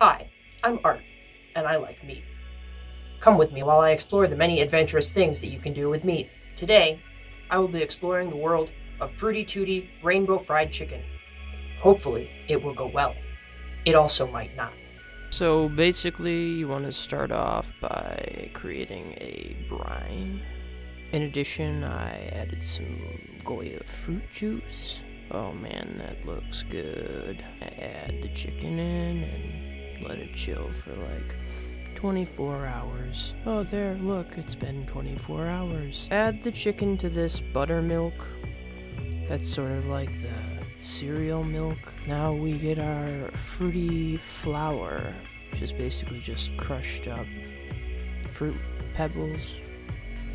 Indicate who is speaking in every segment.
Speaker 1: Hi, I'm Art, and I like meat. Come with me while I explore the many adventurous things that you can do with meat. Today, I will be exploring the world of Fruity Tooty Rainbow Fried Chicken. Hopefully, it will go well. It also might not.
Speaker 2: So basically, you want to start off by creating a brine. In addition, I added some Goya fruit juice. Oh man, that looks good. I add the chicken in and let it chill for like 24 hours. Oh there, look, it's been 24 hours. Add the chicken to this buttermilk. That's sort of like the cereal milk. Now we get our fruity flour, which is basically just crushed up fruit pebbles.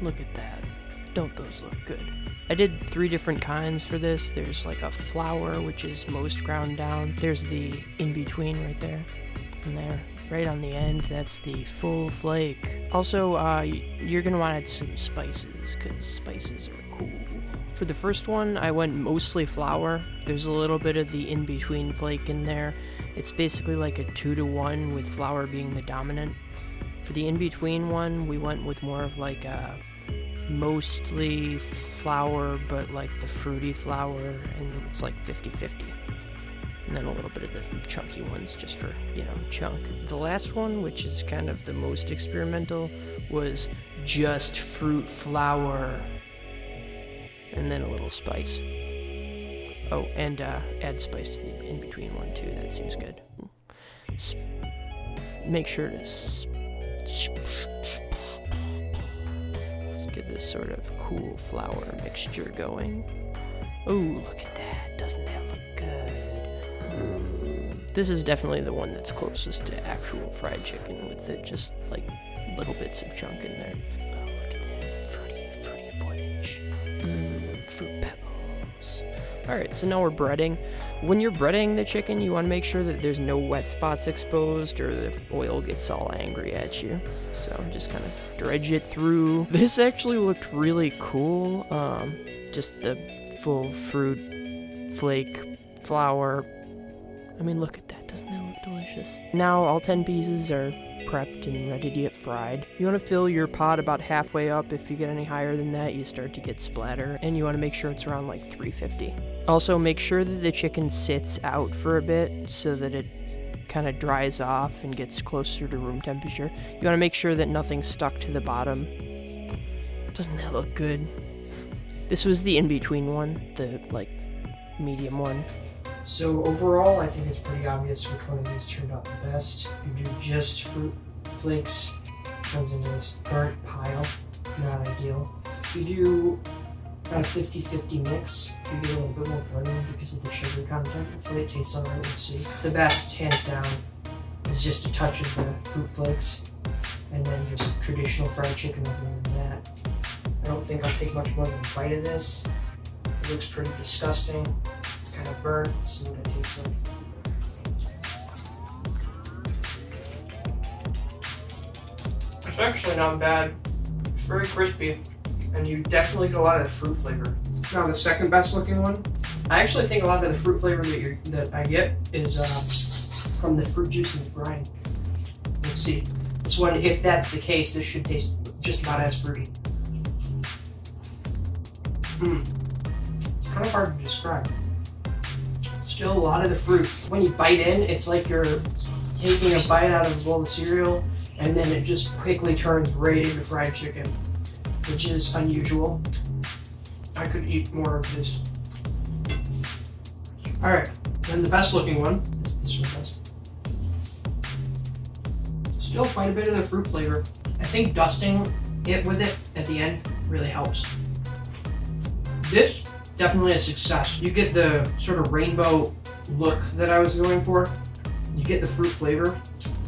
Speaker 2: Look at that. Don't those look good? I did 3 different kinds for this. There's like a flour, which is most ground down. There's the in-between right there. And there, right on the end, that's the full flake. Also, you're gonna want to add some spices, because spices are cool. For the first one, I went mostly flour. There's a little bit of the in-between flake in there. It's basically like a 2-to-1 with flour being the dominant. For the in-between one, we went with more of like a mostly flour, but like the fruity flour, and it's like 50-50. And then a little bit of the chunky ones just for, you know, chunk. The last one, which is kind of the most experimental, was just fruit flour. And then a little spice. Oh, and add spice to the in-between one too, that seems good. Make sure to get this sort of cool flour mixture going. Oh, look at that, doesn't that look good? This is definitely the one that's closest to actual fried chicken, with it just like little bits of chunk in there. Oh, look at that, fruity footage. Fruit pebbles. Alright, so now we're breading. When you're breading the chicken, you want to make sure that there's no wet spots exposed or the oil gets all angry at you. So just kind of dredge it through. This actually looked really cool. Just the full fruit flake flour. I mean, look at that. Doesn't that look delicious? Now all 10 pieces are prepped and ready to get fried. You want to fill your pot about halfway up. If you get any higher than that, you start to get splatter, and you want to make sure it's around like 350. Also, make sure that the chicken sits out for a bit so that it kind of dries off and gets closer to room temperature. You want to make sure that nothing's stuck to the bottom. Doesn't that look good? This was the in-between one, the like medium one.
Speaker 1: So overall, I think it's pretty obvious which one of these turned out the best. If you do just fruit flakes, it comes into this burnt pile. Not ideal. If you do a 50-50 mix, you get a little bit more burning because of the sugar content. Hopefully it tastes alright, we'll see. The best, hands down, is just a touch of the fruit flakes, and then just traditional fried chicken other than that. I don't think I'll take much more than a bite of this. It looks pretty disgusting. It's kind of burnt. Let's see what it tastes like. It's actually not bad. It's very crispy, and you definitely get a lot of the fruit flavor. Now the second best looking one, I actually think a lot of the fruit flavor that I get is from the fruit juice in the brine. Let's see. This one, if that's the case, this should taste just about as fruity. It's kind of hard to describe. Still a lot of the fruit. When you bite in, it's like you're taking a bite out of a bowl of cereal, and then it just quickly turns right into fried chicken, which is unusual. I could eat more of this. Alright, then the best looking one is this one does. Still quite a bit of the fruit flavor. I think dusting it with it at the end really helps. This, definitely a success. You get the sort of rainbow look that I was going for. You get the fruit flavor,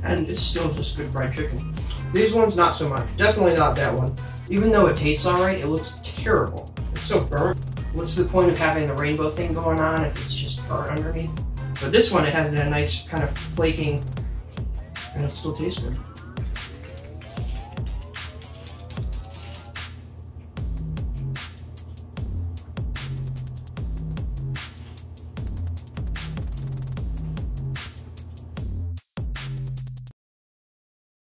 Speaker 1: and it's still just good fried chicken. These ones, not so much. Definitely not that one. Even though it tastes alright, it looks terrible. It's so burnt. What's the point of having the rainbow thing going on if it's just burnt underneath? But this one, it has that nice kind of flaking, and it still tastes good.